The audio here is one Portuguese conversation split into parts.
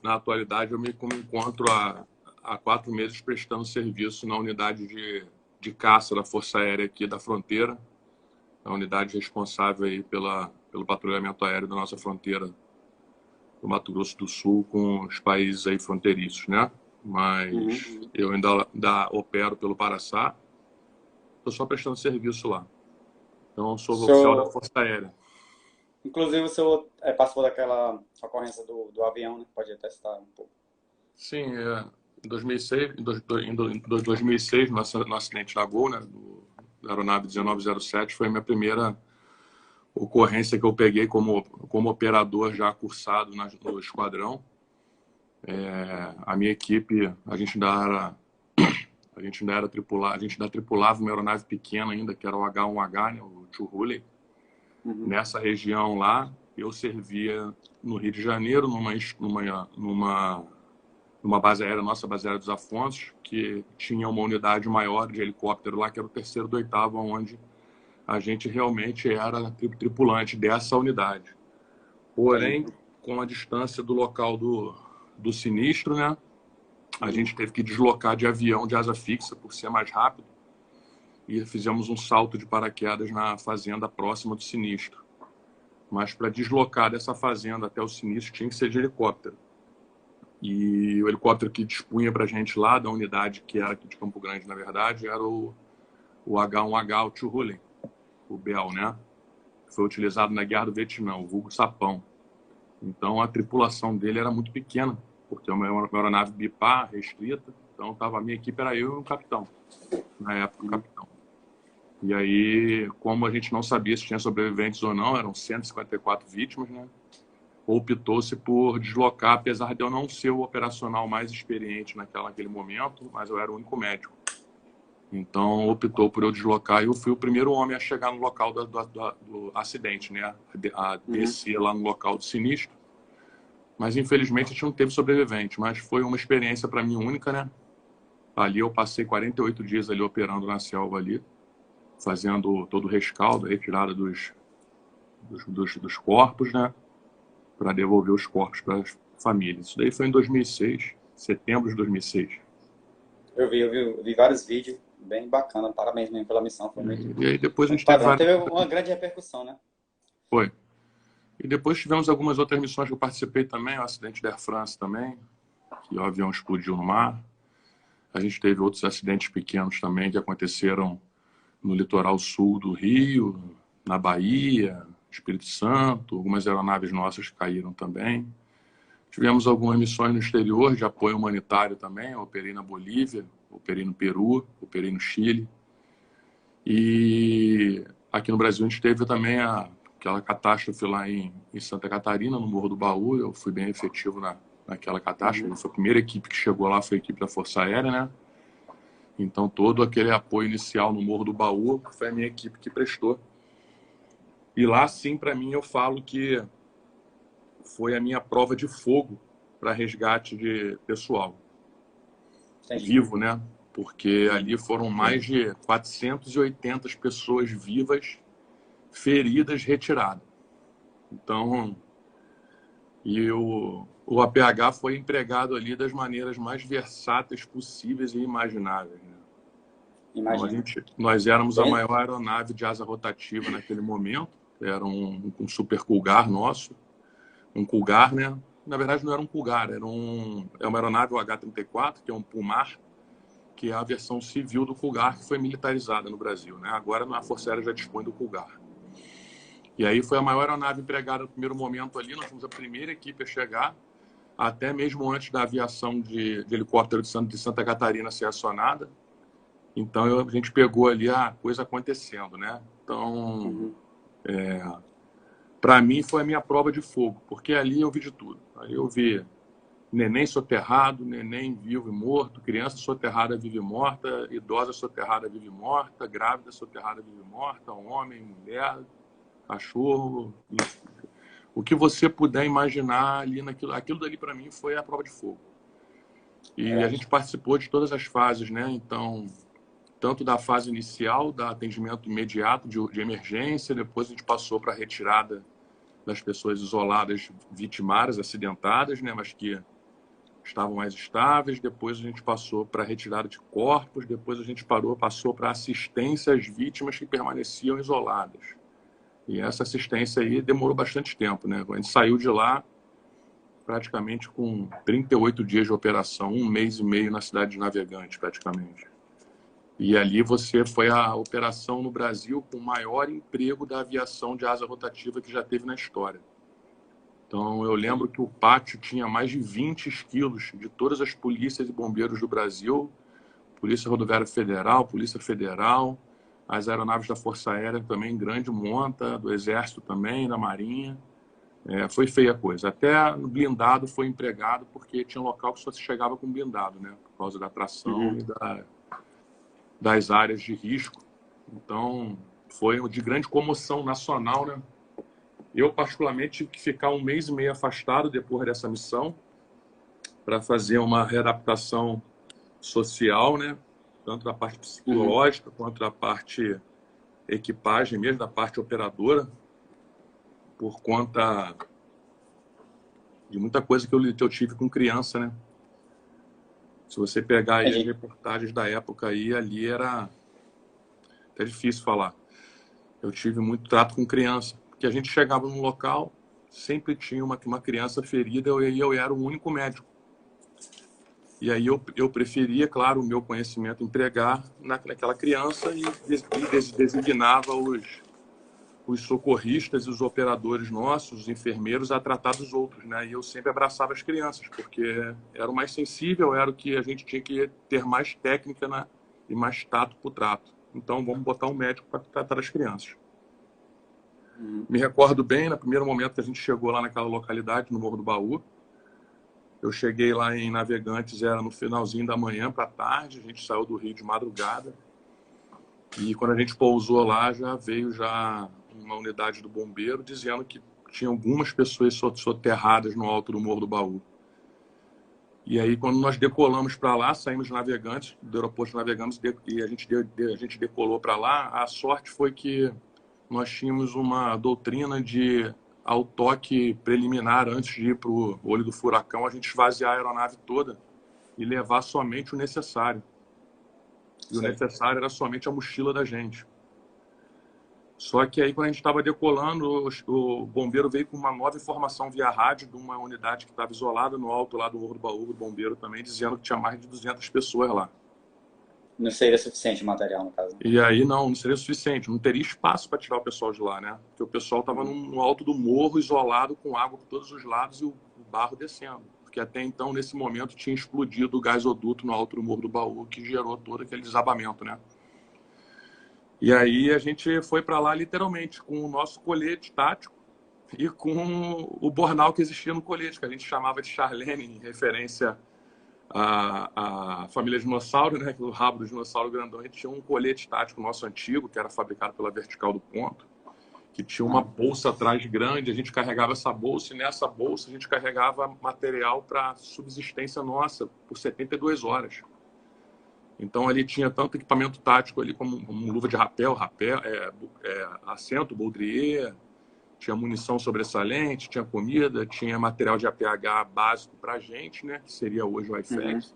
na atualidade, eu me encontro há 4 meses prestando serviço na unidade de caça da Força Aérea aqui da fronteira, a unidade responsável aí pelo patrulhamento aéreo da nossa fronteira do Mato Grosso do Sul com os países aí fronteiriços, né? Mas eu ainda opero pelo Paraçá, estou só prestando serviço lá. Então, eu sou oficial da Força Aérea. Inclusive, o senhor participou daquela ocorrência do avião, né? Pode até citar um pouco. Sim, em 2006, no acidente da Gol, né, da aeronave 1907, foi a minha primeira ocorrência que eu peguei como operador já cursado no esquadrão. A minha equipe, a gente ainda tripulava uma aeronave pequena ainda, que era o H-1H, né, o Churruley. Nessa região lá, eu servia no Rio de Janeiro, numa base aérea, nossa base aérea dos Afonsos, que tinha uma unidade maior de helicóptero lá, que era o 3º do 8º, onde a gente realmente era tripulante dessa unidade. Porém, com a distância do local do sinistro, né, a gente teve que deslocar de avião de asa fixa, por ser mais rápido, e fizemos um salto de paraquedas na fazenda próxima do sinistro. Mas para deslocar dessa fazenda até o sinistro tinha que ser de helicóptero. E o helicóptero que dispunha para a gente lá, da unidade que era aqui de Campo Grande, na verdade, era o H-1H, o Churruley, o Bell, né? Foi utilizado na Guerra do Vietnã, o vulgo Sapão. Então a tripulação dele era muito pequena, porque é uma aeronave bipar, restrita. Então a minha equipe era eu e um capitão, na época o capitão. E aí, como a gente não sabia se tinha sobreviventes ou não, eram 154 vítimas, né? Optou-se por deslocar, apesar de eu não ser o operacional mais experiente naquele momento, mas eu era o único médico. Então, optou por eu deslocar e eu fui o primeiro homem a chegar no local do acidente, né? A descer lá no local do sinistro. Mas, infelizmente, a gente não teve sobrevivente, mas foi uma experiência para mim única, né? Ali eu passei 48 dias ali operando na selva ali, fazendo todo o rescaldo, a retirada dos corpos, né? Para devolver os corpos para as famílias. Isso daí foi em 2006, setembro de 2006. Eu vi vários vídeos, bem bacana. Parabéns mesmo pela missão. Foi muito, E aí depois a gente teve uma grande repercussão, né? Foi. E depois tivemos algumas outras missões que eu participei também, o acidente da Air France também, que o avião explodiu no mar. A gente teve outros acidentes pequenos também que aconteceram no litoral sul do Rio, na Bahia, Espírito Santo, algumas aeronaves nossas caíram também. Tivemos algumas missões no exterior de apoio humanitário também, eu operei na Bolívia, operei no Peru, operei no Chile. E aqui no Brasil a gente teve também aquela catástrofe lá em Santa Catarina, no Morro do Baú. Eu fui bem efetivo naquela catástrofe. Foi a primeira equipe que chegou lá, foi a equipe da Força Aérea, né? Então todo aquele apoio inicial no Morro do Baú foi a minha equipe que prestou. E lá, sim, para mim, eu falo que foi a minha prova de fogo para resgate de pessoal. Entendi. Vivo, né? Porque ali foram mais de 480 pessoas vivas, feridas, retiradas. Então, o APH foi empregado ali das maneiras mais versáteis possíveis e imagináveis, né? Imagina. Então, nós éramos a maior aeronave de asa rotativa naquele momento. Era um Super Cougar nosso. Um Cougar, né? Na verdade, não era um Cougar, é uma aeronave, o H-34, que é um Pumar, que é a versão civil do Cougar, que foi militarizada no Brasil, né? Agora a Força Aérea já dispõe do Cougar. E aí foi a maior aeronave empregada no primeiro momento ali. Nós fomos a primeira equipe a chegar, até mesmo antes da aviação de helicóptero de Santa Catarina ser acionada. Então a gente pegou ali a coisa acontecendo, né? Então, para mim foi a minha prova de fogo, porque ali eu vi de tudo. Ali eu vi neném soterrado, neném vivo e morto, criança soterrada vive e morta, idosa soterrada vive e morta, grávida soterrada vive e morta, homem, mulher, cachorro, o que você puder imaginar ali naquilo. Aquilo dali para mim foi a prova de fogo. E a gente participou de todas as fases, né? Então, tanto da fase inicial, da atendimento imediato de emergência, depois a gente passou para a retirada das pessoas isoladas, vitimárias, acidentadas, né? Mas que estavam mais estáveis. Depois a gente passou para retirada de corpos. Depois a gente passou para assistência às vítimas que permaneciam isoladas. E essa assistência aí demorou bastante tempo, né? A gente saiu de lá praticamente com 38 dias de operação, 1 mês e meio na cidade de Navegantes, praticamente. E ali foi a operação no Brasil com o maior emprego da aviação de asa rotativa que já teve na história. Então, eu lembro que o pátio tinha mais de 20 esquilos de todas as polícias e bombeiros do Brasil, Polícia Rodoviária Federal, Polícia Federal, as aeronaves da Força Aérea também, grande monta, do Exército também, da Marinha. Foi feia a coisa. Até no blindado foi empregado, porque tinha um local que só se chegava com blindado, né? Por causa da tração e das áreas de risco. Então, foi de grande comoção nacional, né? Eu, particularmente, tive que ficar 1 mês e meio afastado depois dessa missão para fazer uma readaptação social, né? Tanto da parte psicológica quanto da parte equipagem mesmo, da parte operadora, por conta de muita coisa que eu tive com criança, né? Se você pegar aí as reportagens da época aí, ali era até difícil falar. Eu tive muito trato com criança, porque a gente chegava num local, sempre tinha uma criança ferida e eu era o único médico. E aí eu preferia, claro, o meu conhecimento empregar naquela criança e designava os socorristas e os operadores nossos, os enfermeiros, a tratar dos outros, né? E eu sempre abraçava as crianças, porque era o mais sensível, era o que a gente tinha que ter mais técnica, né? E mais tato para o trato. Então, vamos botar um médico para tratar as crianças. Me recordo bem, no primeiro momento que a gente chegou lá naquela localidade, no Morro do Baú, eu cheguei lá em Navegantes, era no finalzinho da manhã para tarde, a gente saiu do Rio de madrugada, e quando a gente pousou lá, já veio uma unidade do bombeiro dizendo que tinha algumas pessoas soterradas no alto do Morro do Baú. E aí, quando nós decolamos para lá, saímos de Navegantes, do aeroporto de Navegantes, e a gente decolou para lá, a sorte foi que nós tínhamos uma doutrina de, ao toque preliminar, antes de ir para o olho do furacão, a gente esvaziar a aeronave toda e levar somente o necessário. E o necessário era somente a mochila da gente. Só que aí, quando a gente estava decolando, o bombeiro veio com uma nova informação via rádio de uma unidade que estava isolada no alto lá do Morro do Baú, o bombeiro também, dizendo que tinha mais de 200 pessoas lá. Não seria suficiente material, no caso. E aí não seria suficiente, não teria espaço para tirar o pessoal de lá, né? Porque o pessoal estava no alto do morro, isolado, com água por todos os lados e o barro descendo. Porque até então, nesse momento, tinha explodido o gasoduto no alto do Morro do Baú, que gerou todo aquele desabamento, né? E aí a gente foi para lá literalmente com o nosso colete tático e com o bornal que existia no colete, que a gente chamava de Charlene, em referência à família dinossauro, né? O rabo do dinossauro grandão. A gente tinha um colete tático nosso antigo, que era fabricado pela Vertical do Ponto, que tinha uma bolsa atrás grande. A gente carregava essa bolsa e nessa bolsa a gente carregava material para subsistência nossa por 72 horas. Então, ali tinha tanto equipamento tático ali como luva de rapel, assento, baudrier, tinha munição sobressalente, tinha comida, tinha material de APH básico para a gente, né? Que seria hoje o IFEX.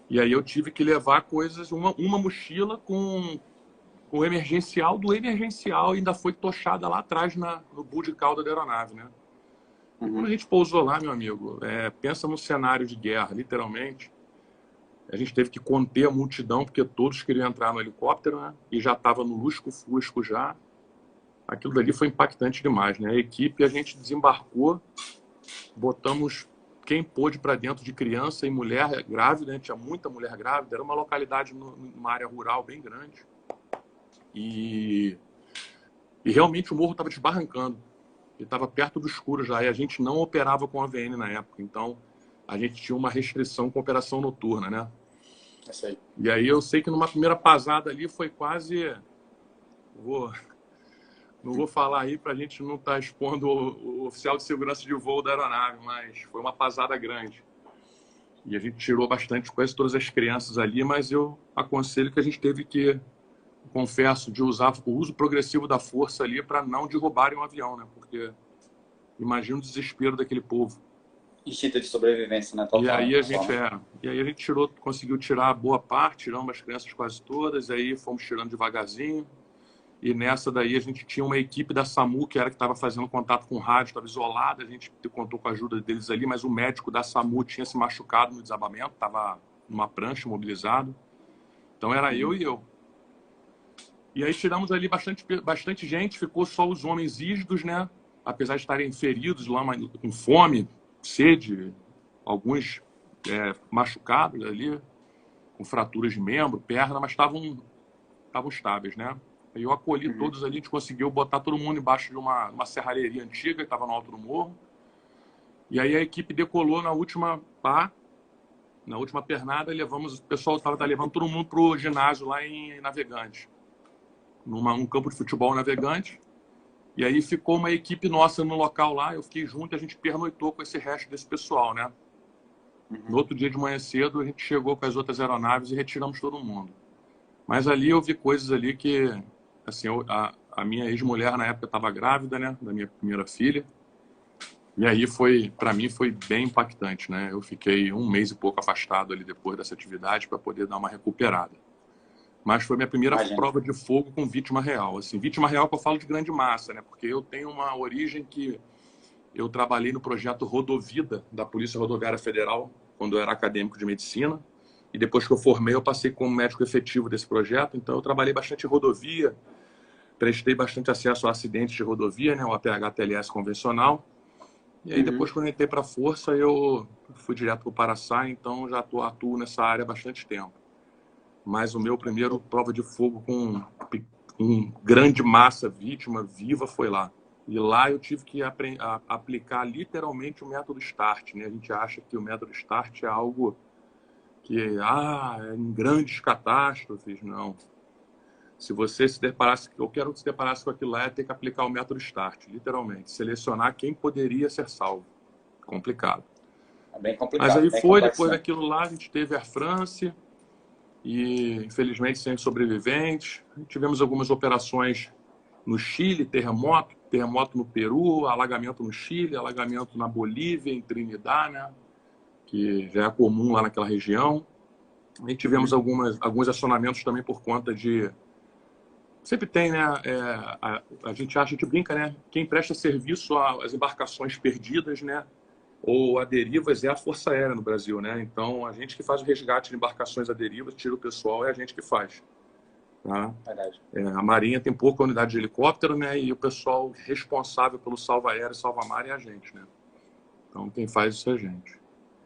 E aí eu tive que levar coisas, uma mochila com o emergencial do emergencial, e ainda foi tochada lá atrás no bu de cauda da aeronave, né? E quando a gente pousou lá, meu amigo, pensa num cenário de guerra, literalmente. A gente teve que conter a multidão, porque todos queriam entrar no helicóptero, né? E já estava no lusco-fusco já. Aquilo dali foi impactante demais, né? A equipe, a gente desembarcou, botamos quem pôde para dentro de criança e mulher grávida, né? Tinha muita mulher grávida, era uma localidade numa área rural bem grande. E realmente o morro estava desbarrancando. Ele estava perto do escuro já, e a gente não operava com AVN na época, então a gente tinha uma restrição com operação noturna, né? E aí eu sei que numa primeira pasada ali foi quase... Não vou falar aí para a gente não estar expondo o oficial de segurança de voo da aeronave, mas foi uma pasada grande. E a gente tirou quase todas as crianças ali, mas eu aconselho que a gente teve que, confesso, de usar o uso progressivo da força ali para não derrubarem um avião, né? Porque Imagina o desespero daquele povo. Instinto de sobrevivência, né? Total, e aí a gente tirou, conseguiu tirar boa parte, tiramos as crianças quase todas, aí fomos tirando devagarzinho. E nessa daí a gente tinha uma equipe da SAMU, que estava fazendo contato com o rádio, estava isolada, a gente contou com a ajuda deles ali, mas o médico da SAMU tinha se machucado no desabamento, estava numa prancha, imobilizado. Então era eu e eu. E aí tiramos ali bastante gente, ficou só os homens rígidos, né? Apesar de estarem feridos lá, com fome, sede, alguns machucados ali, com fraturas de membro, perna, mas estavam estáveis, né? Aí eu acolhi todos ali, a gente conseguiu botar todo mundo embaixo de uma serralheria antiga, que estava no alto do morro. E aí a equipe decolou na última pá, na última pernada, o pessoal estava levando todo mundo para o ginásio lá em Navegantes, num campo de futebol Navegantes. E aí ficou uma equipe nossa no local lá, eu fiquei junto e a gente pernoitou com esse resto desse pessoal, né? No outro dia de manhã cedo, a gente chegou com as outras aeronaves e retiramos todo mundo. Mas ali eu vi coisas ali que, assim, a minha ex-mulher na época estava grávida, né? Da minha primeira filha. E aí para mim foi bem impactante, né? Eu fiquei 1 mês e pouco afastado ali depois dessa atividade para poder dar uma recuperada. Mas foi minha primeira prova de fogo com vítima real. Assim, vítima real que eu falo de grande massa, né? Porque eu tenho uma origem que eu trabalhei no projeto Rodovida da Polícia Rodoviária Federal quando eu era acadêmico de medicina. E depois que eu formei, eu passei como médico efetivo desse projeto. Então, eu trabalhei bastante em rodovia, prestei bastante acesso a acidentes de rodovia, né? O APH-TLS convencional. E aí, depois, quando eu entrei para a Força, eu fui direto para o Paraçá. Então, já atuo nessa área há bastante tempo. Mas o meu primeiro prova de fogo com grande massa vítima viva foi lá. E lá eu tive que aplicar literalmente o método START, né? A gente acha que o método START é algo que é em grandes catástrofes. Não. Se você se deparasse, eu quero que se deparasse com aquilo lá, é ter que aplicar o método START, literalmente. Selecionar quem poderia ser salvo. Complicado. É bem complicado. Mas aí depois daquilo lá, a gente teve Air France e, infelizmente, sem sobreviventes. Tivemos algumas operações no Chile, terremoto no Peru, alagamento no Chile, alagamento na Bolívia, em Trinidad, né? Que já é comum lá naquela região. E tivemos alguns acionamentos também por conta de... Sempre tem, né? A gente brinca, né? Quem presta serviço às embarcações perdidas, né? Ou a derivas é a Força Aérea no Brasil, né? Então, a gente que faz o resgate de embarcações a derivas, tira o pessoal, é a gente que faz. Tá? A Marinha tem pouca unidade de helicóptero, né? E o pessoal responsável pelo salva-aéreo e salva-mar é a gente, né? Então, quem faz isso é a gente.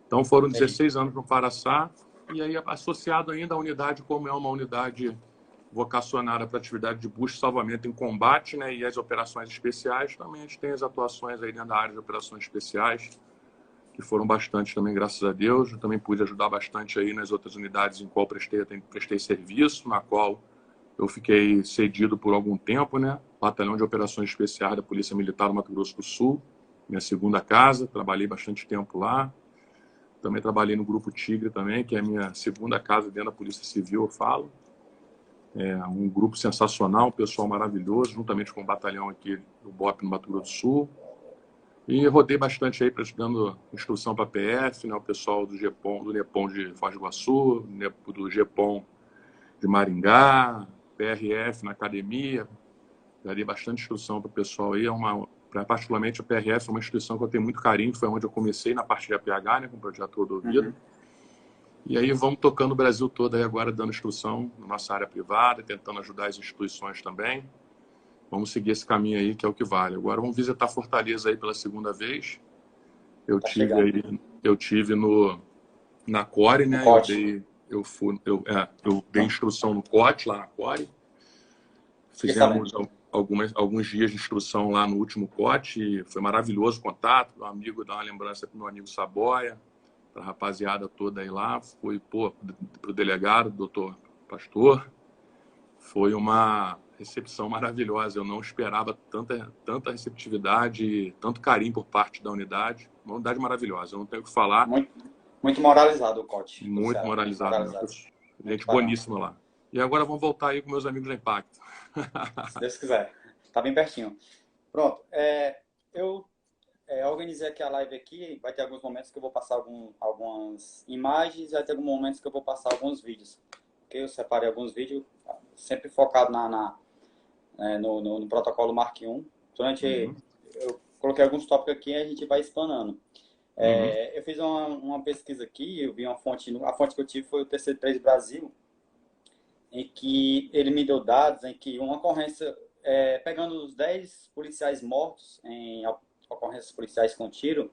Então, foram 16 anos no Paraçá, e aí, associado ainda à unidade, como é uma unidade vocacionada para atividade de busca e salvamento em combate, né? E as operações especiais, também a gente tem as atuações aí dentro da área de operações especiais, que foram bastante também, graças a Deus. Eu também pude ajudar bastante aí nas outras unidades em qual prestei serviço, na qual eu fiquei cedido por algum tempo, né? Batalhão de Operações Especiais da Polícia Militar do Mato Grosso do Sul, minha segunda casa, trabalhei bastante tempo lá. Também trabalhei no Grupo Tigre também, que é a minha segunda casa dentro da Polícia Civil, eu falo. É um grupo sensacional, um pessoal maravilhoso, juntamente com o batalhão aqui do BOP no Mato Grosso do Sul. E rodei bastante aí, dando instrução para a PF, né? O pessoal do NEPOM de Foz do Iguaçu, do GEPOM de Maringá, PRF na academia. Já dei bastante instrução para o pessoal aí. Particularmente a PRF é uma instituição que eu tenho muito carinho, foi onde eu comecei na parte de APH, né, com o projeto Rodovida. E aí vamos tocando o Brasil todo aí agora, dando instrução na nossa área privada, tentando ajudar as instituições também. Vamos seguir esse caminho aí, que é o que vale. Agora vamos visitar Fortaleza aí pela segunda vez. Eu tive na CORE, né? Eu dei instrução no COT, lá na CORE. Fizemos alguns dias de instrução lá no último COT. E foi maravilhoso o contato. Meu amigo, dá uma lembrança para o meu amigo Saboia, para a rapaziada toda aí lá. Foi, para o delegado, doutor Pastor. Foi uma recepção maravilhosa. Eu não esperava tanta receptividade, tanto carinho por parte da unidade. Uma unidade maravilhosa, eu não tenho o que falar. Muito moralizado o COT. Muito moralizado. Gente boníssima lá. E agora vamos voltar aí com meus amigos da Impacto. Se Deus quiser. Tá bem pertinho. Pronto. Eu organizei aqui a live aqui, vai ter alguns momentos que eu vou passar algumas imagens, vai ter alguns momentos que eu vou passar alguns vídeos. Okay? Eu separei alguns vídeos, sempre focado no protocolo Mark I. Eu coloquei alguns tópicos aqui e a gente vai explanando. Eu fiz uma pesquisa aqui, eu vi uma fonte, a fonte que eu tive foi o TC3 Brasil, em que ele me deu dados em que uma ocorrência, pegando os 10 policiais mortos em ocorrências policiais com tiro,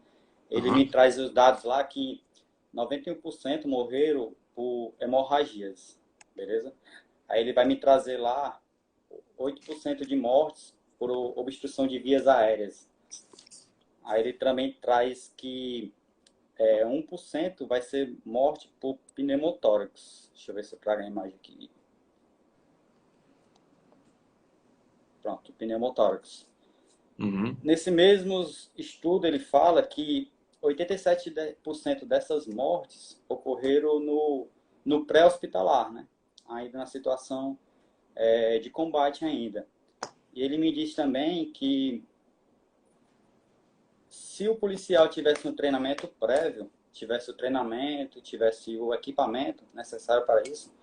ele me traz os dados lá que 91% morreram por hemorragias, beleza? Aí ele vai me trazer lá 8% de mortes por obstrução de vias aéreas. Aí ele também traz que 1% vai ser morte por pneumotórax. Deixa eu ver se eu trago a imagem aqui. Pronto, pneumotórax. Nesse mesmo estudo, ele fala que 87% dessas mortes ocorreram no pré-hospitalar, né? Ainda na situação de combate ainda. E ele me diz também que se o policial tivesse um treinamento prévio, tivesse o equipamento necessário para isso,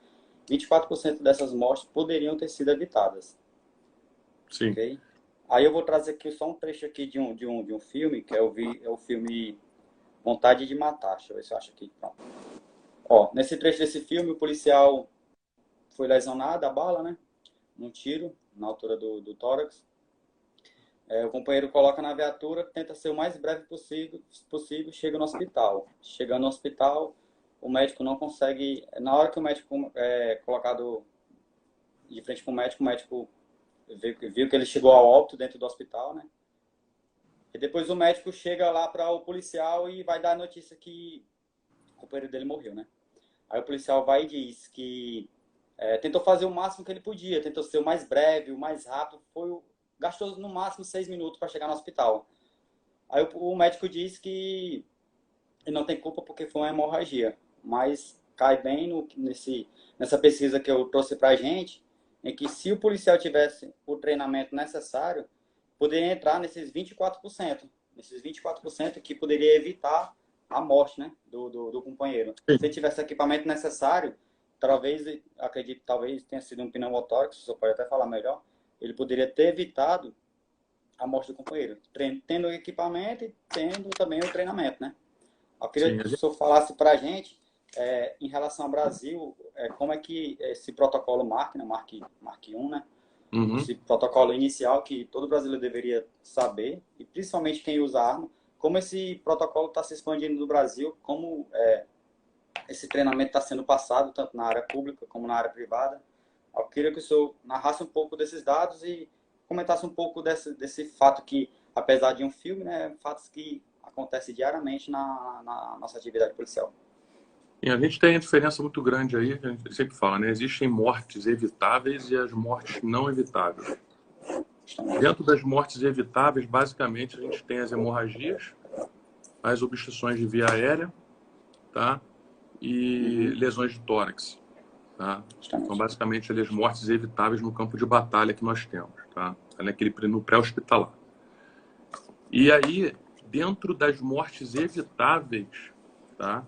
24% dessas mortes poderiam ter sido evitadas. Sim. Okay? Aí eu vou trazer aqui só um trecho aqui de um filme, que é o filme Vontade de Matar. Deixa eu ver se eu acho aqui. Pronto. Ó, nesse trecho desse filme, o policial foi lesionado, a bala, né? Num tiro, na altura do tórax. O companheiro coloca na viatura, tenta ser o mais breve possível, chega no hospital. Chegando no hospital, o médico não consegue... Na hora que o médico é colocado de frente com o médico viu que ele chegou ao óbito dentro do hospital, né? E depois o médico chega lá para o policial e vai dar a notícia que o companheiro dele morreu, né? Aí o policial vai e diz que tentou fazer o máximo que ele podia, tentou ser o mais breve, o mais rápido, gastou no máximo 6 minutos para chegar no hospital. Aí o médico diz que ele não tem culpa porque foi uma hemorragia, mas cai bem nessa pesquisa que eu trouxe para a gente, em que se o policial tivesse o treinamento necessário, poderia entrar nesses 24%. Nesses 24% que poderia evitar a morte, né, do companheiro. Sim. Se ele tivesse equipamento necessário, talvez tenha sido um pneumotórax, você pode até falar melhor, ele poderia ter evitado a morte do companheiro, tendo o equipamento e tendo também o treinamento, né? Eu queria que o senhor falasse para a gente, em relação ao Brasil, como é que esse protocolo Mark I, né? Esse protocolo inicial que todo brasileiro deveria saber, e principalmente quem usa arma, como esse protocolo está se expandindo no Brasil, como esse treinamento está sendo passado, tanto na área pública como na área privada. Eu queria que o senhor narrasse um pouco desses dados e comentasse um pouco desse fato que, apesar de um filme, né, fatos que acontecem diariamente na nossa atividade policial. E a gente tem uma diferença muito grande aí, a gente sempre fala, né? Existem mortes evitáveis e as mortes não evitáveis. Dentro das mortes evitáveis, basicamente, a gente tem as hemorragias, as obstruções de via aérea, tá? E lesões de tórax. Tá? São basicamente as mortes evitáveis no campo de batalha que nós temos, tá? No pré-hospitalar. E aí, dentro das mortes evitáveis, tá?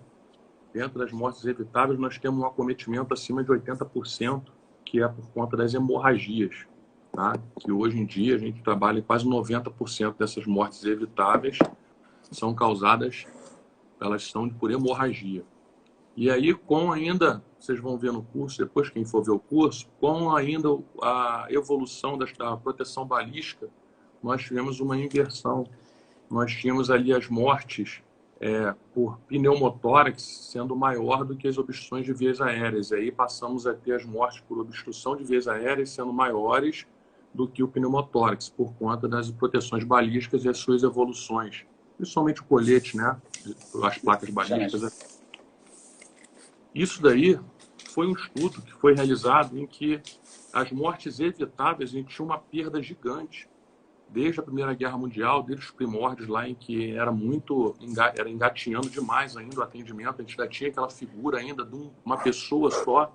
Dentro das mortes evitáveis, nós temos um acometimento acima de 80%, que é por conta das hemorragias, tá? Que hoje em dia a gente trabalha em quase 90% dessas mortes evitáveis são causadas, elas são por hemorragia. E aí, vocês vão ver no curso, depois quem for ver o curso, com ainda a evolução da proteção balística, nós tivemos uma inversão. Nós tínhamos ali as mortes por pneumotórax sendo maior do que as obstruções de vias aéreas. E aí passamos a ter as mortes por obstrução de vias aéreas sendo maiores do que o pneumotórax, por conta das proteções balísticas e as suas evoluções. Principalmente o colete, né? As placas balísticas. Isso daí foi um estudo que foi realizado em que as mortes evitáveis, a gente tinha uma perda gigante. Desde a Primeira Guerra Mundial, desde os primórdios lá em que era engatinhando demais ainda o atendimento, a gente ainda tinha aquela figura ainda de uma pessoa só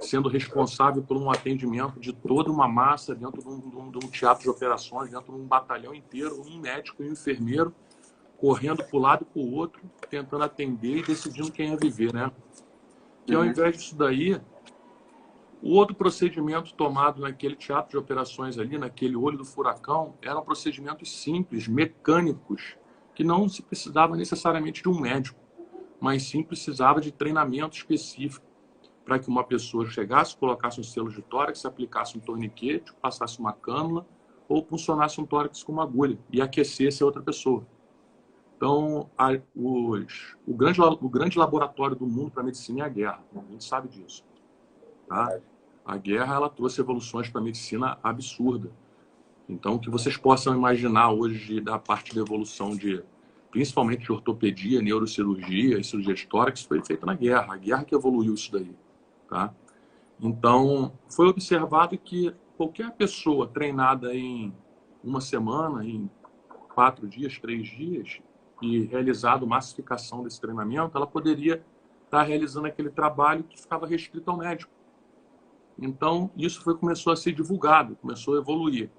sendo responsável por um atendimento de toda uma massa dentro de um teatro de operações, dentro de um batalhão inteiro, um médico e um enfermeiro correndo para o lado e para o outro, tentando atender e decidindo quem ia viver, né? Que ao invés disso daí, o outro procedimento tomado naquele teatro de operações ali, naquele olho do furacão, eram procedimentos simples, mecânicos, que não se precisava necessariamente de um médico, mas sim precisava de treinamento específico para que uma pessoa chegasse, colocasse um selo de tórax, aplicasse um torniquete, passasse uma cânula ou funcionasse um tórax com uma agulha e aquecesse a outra pessoa. Então, o grande laboratório do mundo para a medicina é a guerra. A gente sabe disso. Tá? A guerra ela trouxe evoluções para a medicina absurda. Então, o que vocês possam imaginar hoje da parte da evolução principalmente de ortopedia, neurocirurgia e cirurgia de tórax, foi feita na guerra. A guerra que evoluiu isso daí. Tá? Então, foi observado que qualquer pessoa treinada em uma semana, em 4 dias, 3 dias, e realizado massificação desse treinamento, ela poderia estar realizando aquele trabalho que ficava restrito ao médico. Então, isso começou a ser divulgado, começou a evoluir.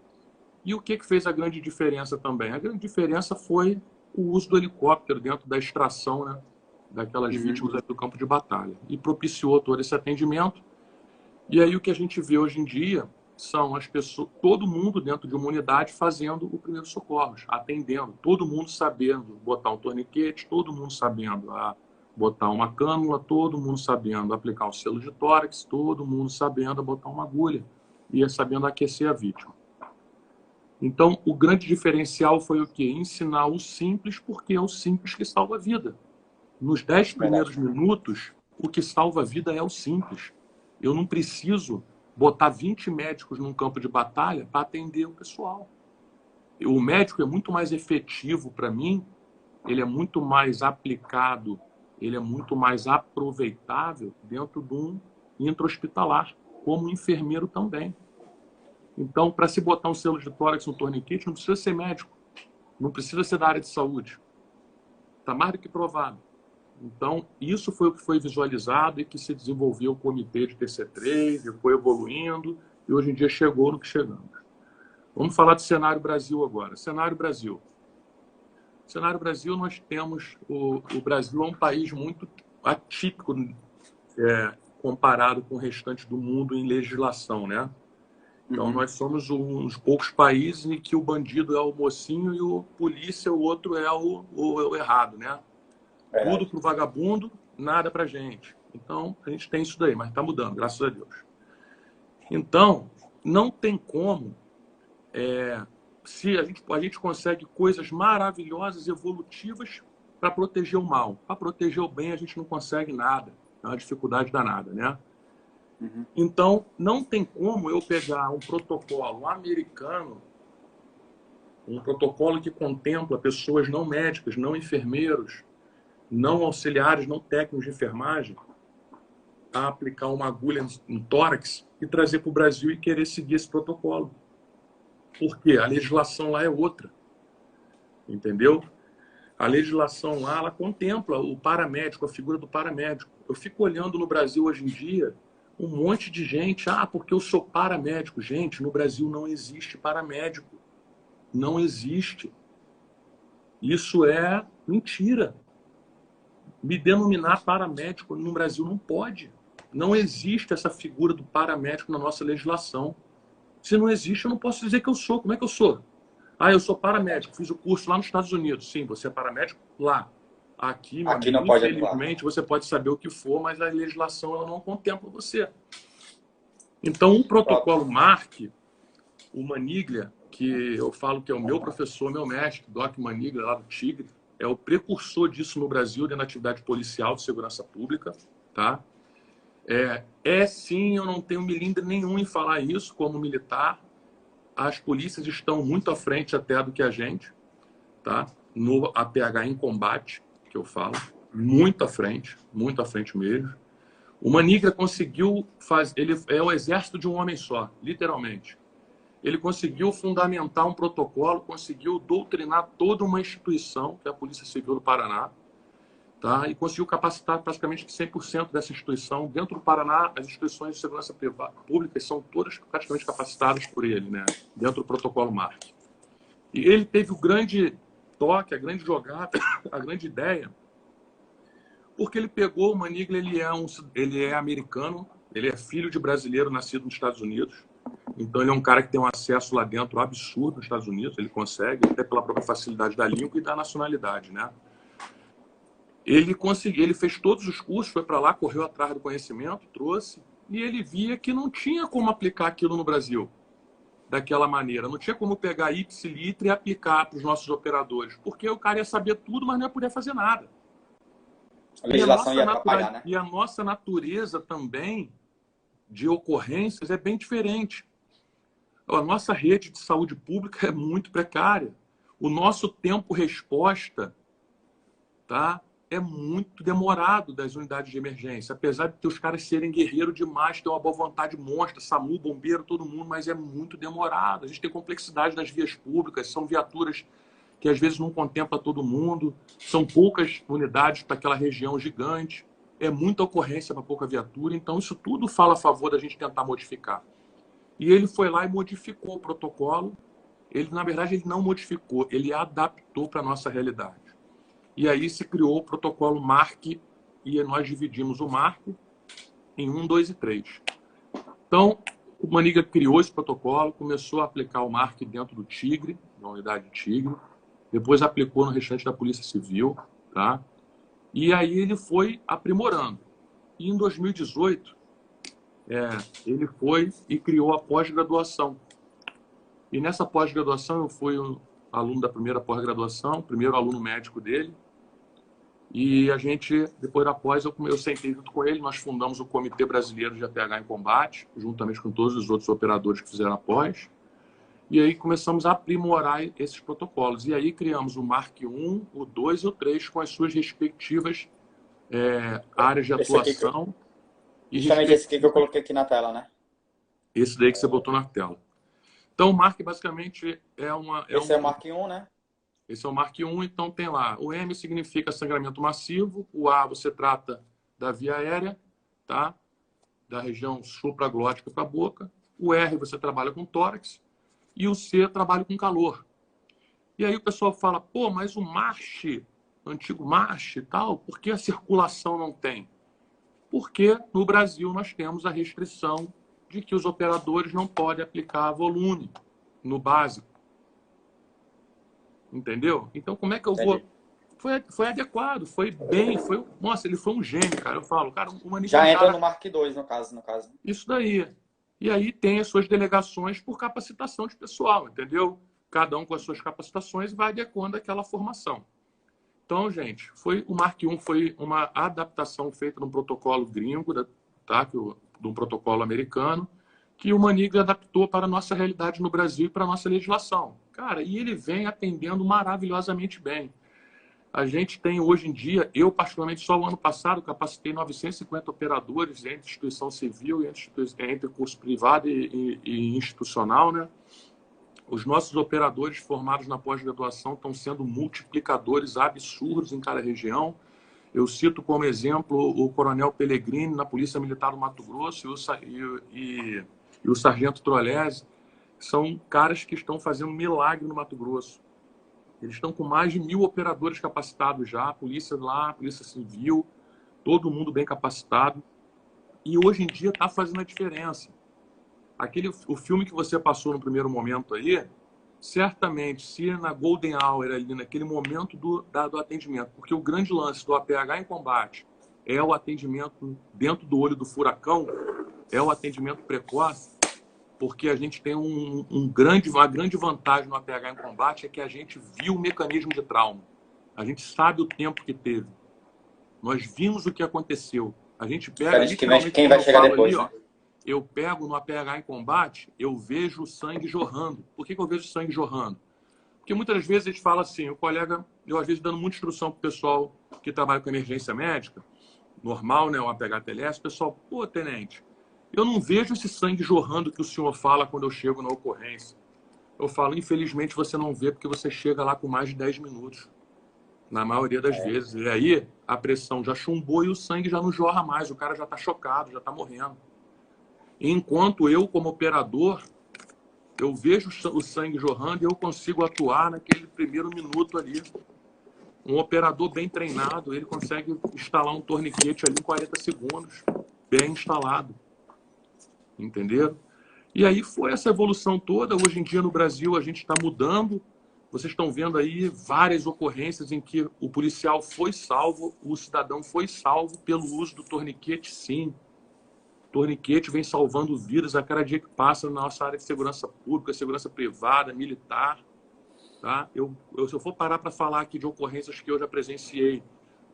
E o que fez a grande diferença também? A grande diferença foi o uso do helicóptero dentro da extração, né, daquelas vítimas do campo de batalha. E propiciou todo esse atendimento. E aí o que a gente vê hoje em dia são as pessoas, todo mundo dentro de uma unidade fazendo o primeiro socorros, atendendo, todo mundo sabendo botar um torniquete, todo mundo sabendo botar uma cânula, todo mundo sabendo aplicar um selo de tórax, todo mundo sabendo botar uma agulha e sabendo aquecer a vítima. Então, o grande diferencial foi o quê? Ensinar o simples, porque é o simples que salva a vida. Nos 10 primeiros minutos, o que salva a vida é o simples. Eu não preciso botar 20 médicos num campo de batalha para atender o pessoal. O médico é muito mais efetivo para mim, ele é muito mais aplicado, ele é muito mais aproveitável dentro de um intra-hospitalar, como enfermeiro também. Então, para se botar um selo de tórax, um torniquete, não precisa ser médico, não precisa ser da área de saúde. Está mais do que provado. Então, isso foi o que foi visualizado e que se desenvolveu o comitê de TC3, e foi evoluindo, e hoje em dia chegou no que chegamos. Vamos falar de cenário Brasil agora. Cenário Brasil. Cenário Brasil, nós temos... O Brasil é um país muito atípico comparado com o restante do mundo em legislação, né? Então, nós somos um dos poucos países em que o bandido é o mocinho e o polícia, o outro é o errado, né? Tudo pro vagabundo, nada pra gente. Então, a gente tem isso daí, mas está mudando, graças a Deus. Então, não tem como... se a gente consegue coisas maravilhosas, evolutivas, para proteger o mal. Para proteger o bem, a gente não consegue nada. É uma dificuldade danada, né? Então, não tem como eu pegar um protocolo americano, um protocolo que contempla pessoas não médicas, não enfermeiros, não auxiliares, não técnicos de enfermagem, a aplicar uma agulha no tórax e trazer para o Brasil e querer seguir esse protocolo. Por quê? A legislação lá é outra. Entendeu? A legislação lá, ela contempla o paramédico, a figura do paramédico. Eu fico olhando no Brasil hoje em dia um monte de gente, porque eu sou paramédico. Gente, no Brasil não existe paramédico. Não existe. Isso é mentira. Me denominar paramédico no Brasil não pode. Não existe essa figura do paramédico na nossa legislação. Se não existe, eu não posso dizer que eu sou. Como é que eu sou? Eu sou paramédico, fiz o curso lá nos Estados Unidos. Sim, você é paramédico lá. Aqui, meu amigo, não pode infelizmente, você pode saber o que for, mas a legislação ela não contempla você. Então, o protocolo MARC, o Maniglia, que eu falo que é o meu professor, meu mestre, Doc Maniglia, lá do Tigre, é o precursor disso no Brasil, dentro da atividade policial de segurança pública. Tá? Sim, eu não tenho milindre nenhum em falar isso como militar. As polícias estão muito à frente até do que a gente, tá? No APH em combate, que eu falo, muito à frente mesmo. O Maniglia conseguiu fazer, ele é o exército de um homem só, literalmente. Ele conseguiu fundamentar um protocolo, conseguiu doutrinar toda uma instituição, que é a Polícia Civil do Paraná, tá? E conseguiu capacitar praticamente 100% dessa instituição. Dentro do Paraná, as instituições de segurança pública são todas praticamente capacitadas por ele, né? Dentro do protocolo MARC. E ele teve o grande toque, a grande jogada, a grande ideia, porque ele pegou o Maniglia, ele é americano, ele é filho de brasileiro nascido nos Estados Unidos, então ele é um cara que tem um acesso lá dentro absurdo nos Estados Unidos, ele consegue, até pela própria facilidade da língua e da nacionalidade, né? Ele conseguiu, ele fez todos os cursos, foi para lá, correu atrás do conhecimento, trouxe, e ele via que não tinha como aplicar aquilo no Brasil daquela maneira, não tinha como pegar ipsiliter e aplicar para os nossos operadores, porque o cara ia saber tudo, mas não ia poder fazer nada. A legislação ia atrapalhar, né? E a nossa natureza também de ocorrências é bem diferente. A nossa rede de saúde pública é muito precária. O nosso tempo-resposta, tá, é muito demorado das unidades de emergência. Apesar de os caras serem guerreiros demais, ter uma boa vontade monstra, SAMU, bombeiro, todo mundo, mas é muito demorado. A gente tem complexidade das vias públicas, são viaturas que às vezes não contempla todo mundo, são poucas unidades para aquela região gigante, é muita ocorrência para pouca viatura, então isso tudo fala a favor da gente tentar modificar. E ele foi lá e modificou o protocolo. Ele, na verdade, ele não modificou, ele adaptou para a nossa realidade. E aí se criou o protocolo MARC, e nós dividimos o MARC em 1, 2 e 3. Então, o Maniglia criou esse protocolo, começou a aplicar o MARC dentro do Tigre, na unidade Tigre, depois aplicou no restante da Polícia Civil, tá? E aí ele foi aprimorando. E em 2018, ele foi e criou a pós-graduação. E nessa pós-graduação eu fui aluno da primeira pós-graduação, primeiro aluno médico dele. E a gente, depois da pós, eu sentei junto com ele, nós fundamos o Comitê Brasileiro de APH em Combate, juntamente com todos os outros operadores que fizeram a pós. E aí começamos a aprimorar esses protocolos. E aí criamos o MARC 1, o 2 e o 3, com as suas respectivas áreas de atuação. Justamente esse aqui que eu coloquei aqui na tela, né? Esse daí que você botou na tela. Então, o MARC basicamente é uma... Esse é o MARC 1, né? Esse é o MARC 1, então tem lá. O M significa sangramento massivo, o A você trata da via aérea, tá? Da região supraglótica para a boca. O R você trabalha com tórax. E o C trabalha com calor. E aí o pessoal fala, pô, mas o MARCH, o antigo MARCH e tal, por que a circulação não tem? Porque no Brasil nós temos a restrição de que os operadores não podem aplicar volume no básico. Entendeu? Então, como é que eu vou... Foi adequado, foi bem, foi... Nossa, ele foi um gênio, cara. Eu falo, cara, o Maniglia... Já entra no MARC 2, no caso. Isso daí. E aí tem as suas delegações por capacitação de pessoal, entendeu? Cada um com as suas capacitações vai adequando aquela formação. Então, gente, o MARC 1 foi uma adaptação feita num protocolo gringo, tá? De um protocolo americano, que o Maniglia adaptou para a nossa realidade no Brasil e para a nossa legislação. Cara, e ele vem atendendo maravilhosamente bem. A gente tem hoje em dia, eu particularmente só o ano passado capacitei 950 operadores entre instituição civil e entre curso privado e institucional, né? Os nossos operadores formados na pós-graduação estão sendo multiplicadores absurdos em cada região. Eu cito como exemplo o Coronel Pellegrini na Polícia Militar do Mato Grosso e o Sargento Trolese. São caras que estão fazendo milagre no Mato Grosso. Eles estão com mais de 1.000 operadores capacitados já, a polícia lá, a polícia civil, todo mundo bem capacitado. E hoje em dia está fazendo a diferença. O filme que você passou no primeiro momento aí, certamente, se na Golden Hour, ali naquele momento do atendimento, porque o grande lance do APH em combate é o atendimento dentro do olho do furacão, é o atendimento precoce, porque a gente tem uma grande vantagem no APH em combate, é que a gente viu o mecanismo de trauma. A gente sabe o tempo que teve. Nós vimos o que aconteceu. A gente pega... Quem vai chegar depois, ali, né? ó, eu pego no APH em combate, eu vejo o sangue jorrando. Por que eu vejo o sangue jorrando? Porque muitas vezes a gente fala assim, o colega, eu às vezes dando muita instrução para o pessoal que trabalha com emergência médica, normal, né, o APH TLS, o pessoal, pô, tenente, eu não vejo esse sangue jorrando que o senhor fala quando eu chego na ocorrência. Eu falo, infelizmente você não vê porque você chega lá com mais de 10 minutos. Na maioria das vezes. E aí a pressão já chumbou e o sangue já não jorra mais. O cara já está chocado, já está morrendo. Enquanto eu, como operador, Eu vejo o sangue jorrando e eu consigo atuar naquele primeiro minuto ali. Um operador bem treinado, ele consegue instalar um torniquete ali em 40 segundos, bem instalado. Entenderam? E aí foi essa evolução toda. Hoje em dia no Brasil a gente está mudando. Vocês estão vendo aí várias ocorrências em que o policial foi salvo, o cidadão foi salvo pelo uso do torniquete, sim. Torniquete vem salvando vidas a cada dia que passa na nossa área de segurança pública, segurança privada, militar. Tá? Se eu for parar para falar aqui de ocorrências que eu já presenciei,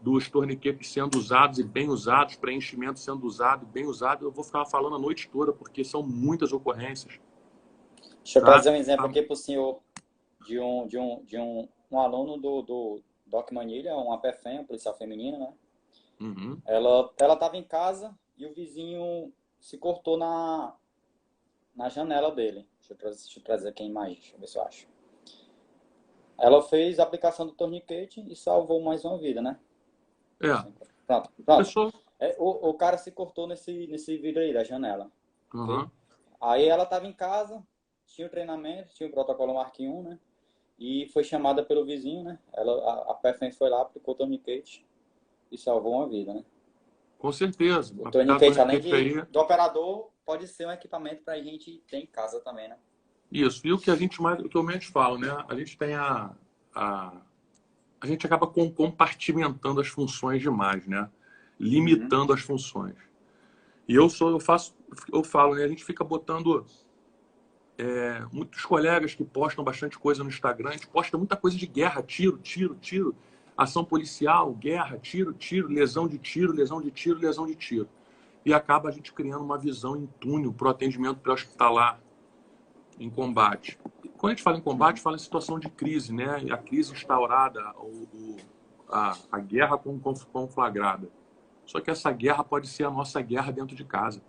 dos torniquetes sendo usados e bem usados, preenchimento sendo usado e bem usado, eu vou ficar falando a noite toda, porque são muitas ocorrências. Deixa eu trazer um exemplo aqui para o senhor de um aluno do Doc Manilha, uma PFM, policial feminina, né? Uhum. Ela estava em casa e o vizinho se cortou na janela dele. Deixa eu trazer aqui a imagem, deixa eu ver se eu acho. Ela fez a aplicação do torniquete e salvou mais uma vida, né? Pronto. Pessoa... O cara se cortou nesse vidro aí da janela. Uhum. Okay? Aí ela estava em casa, tinha o treinamento, tinha o protocolo Mark 1, né? E foi chamada pelo vizinho, né? A PFM foi lá, aplicou o torniquete e salvou uma vida, né? Com certeza. O torniquete, além do operador, pode ser um equipamento para a gente ter em casa também, né? Isso. E o que eu menos falo, né? A gente tem a gente acaba compartimentando as funções demais, né? Limitando as funções. E eu falo, né? A gente fica botando muitos colegas que postam bastante coisa no Instagram, a gente posta muita coisa de guerra, tiro, ação policial, guerra, tiro, lesão de tiro, lesão de tiro, lesão de tiro. E acaba a gente criando uma visão em túnel para o atendimento pré-hospitalar em combate. Quando a gente fala em combate, fala em situação de crise, né? A crise instaurada, a guerra conflagrada. Só que essa guerra pode ser a nossa guerra dentro de casa.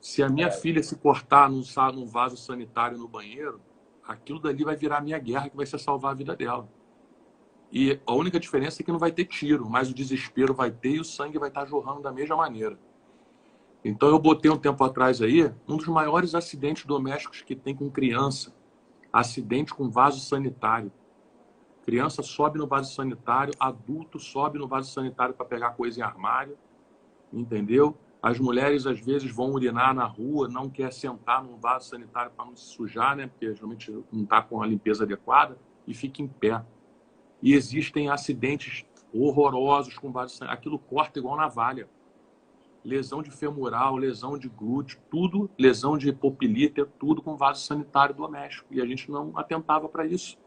Se a minha filha se cortar num vaso sanitário no banheiro, aquilo dali vai virar a minha guerra, que vai ser salvar a vida dela. E a única diferença é que não vai ter tiro, mas o desespero vai ter e o sangue vai estar jorrando da mesma maneira. Então eu botei um tempo atrás aí, um dos maiores acidentes domésticos que tem com criança. Acidente com vaso sanitário. Criança sobe no vaso sanitário, adulto sobe no vaso sanitário para pegar coisa em armário. Entendeu? As mulheres às vezes vão urinar na rua, não quer sentar num vaso sanitário para não se sujar, né? Porque geralmente não está com a limpeza adequada, e fica em pé. E existem acidentes horrorosos com vaso sanitário. Aquilo corta igual navalha. Lesão de femoral, lesão de glúteo, tudo, lesão de popiliter, tudo com vaso sanitário doméstico. E a gente não atentava para isso.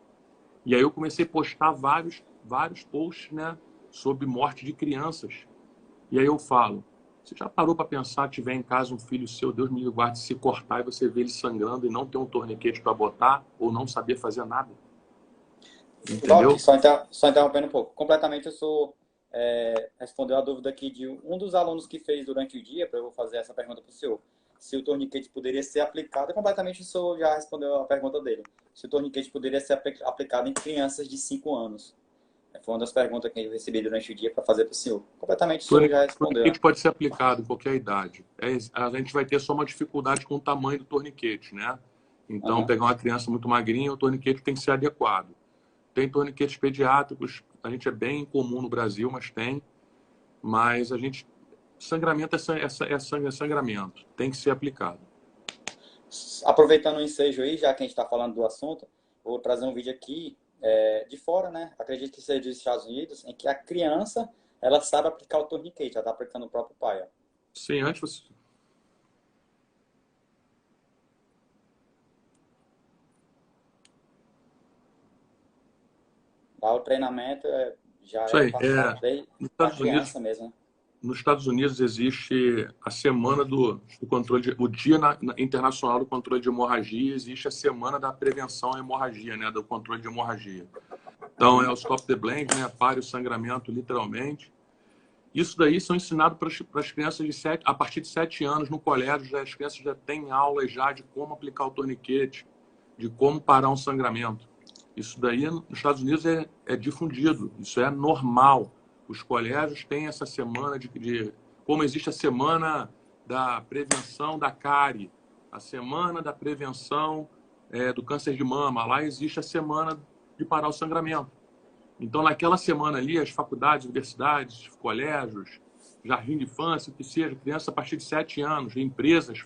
E aí eu comecei a postar vários posts, né, sobre morte de crianças. E aí eu falo, você já parou para pensar, tiver em casa um filho seu, Deus me guarde, se cortar e você vê ele sangrando e não ter um torniquete para botar ou não saber fazer nada? Entendeu? Doc, só interrompendo um pouco. Completamente eu sou... respondeu a dúvida aqui de um dos alunos que fez durante o dia, para eu fazer essa pergunta para o senhor. Se o torniquete poderia ser aplicado, completamente o senhor já respondeu a pergunta dele. Se o torniquete poderia ser aplicado em crianças de 5 anos. Foi uma das perguntas que eu recebi durante o dia para fazer para o senhor. Completamente o senhor já respondeu. O torniquete pode ser aplicado em qualquer idade. A gente vai ter só uma dificuldade com o tamanho do torniquete, né? Então, pegar uma criança muito magrinha, o torniquete tem que ser adequado. Tem torniquetes pediátricos, a gente é bem comum no Brasil, mas tem. Mas a gente... Sangramento é sangramento. Tem que ser aplicado. Aproveitando o ensejo aí, já que a gente está falando do assunto, vou trazer um vídeo aqui de fora, né? Acredito que seja dos Estados Unidos, em que a criança, ela sabe aplicar o torniquete, ela está aplicando o próprio pai. Ó. Sim, antes você... Lá o treinamento já Isso aí, passado desde a criança mesmo. Né? Nos Estados Unidos existe a semana do controle, o Dia Internacional do Controle de Hemorragia, existe a semana da prevenção à hemorragia, né, do controle de hemorragia. Então é o Stop the Bleed, né, pare o sangramento, literalmente. Isso daí são ensinados para as crianças a partir de 7 anos no colégio, as crianças já têm aulas já de como aplicar o torniquete, de como parar um sangramento. Isso daí nos Estados Unidos é difundido, isso é normal. Os colégios têm essa semana como existe a semana da prevenção da cárie, a semana da prevenção do câncer de mama. Lá existe a semana de parar o sangramento. Então, naquela semana ali, as faculdades, universidades, colégios, jardim de infância, o que seja, crianças a partir de 7 anos, empresas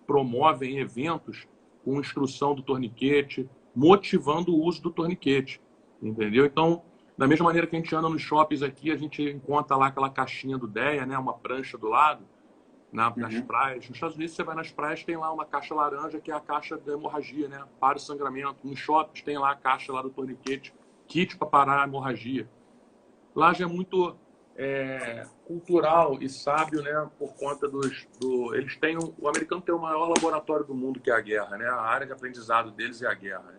promovem eventos com instrução do torniquete, motivando o uso do torniquete, entendeu? Então, da mesma maneira que a gente anda nos shoppings aqui, a gente encontra lá aquela caixinha do DEA, né? Uma prancha do lado, nas praias. Nos Estados Unidos, você vai nas praias, tem lá uma caixa laranja, que é a caixa da hemorragia, né? Para o sangramento. Nos shoppings tem lá a caixa lá do torniquete, kit para parar a hemorragia. Lá já é muito cultural e sábio, né? Por conta eles têm o americano tem o maior laboratório do mundo, que é a guerra, né? A área de aprendizado deles é a guerra,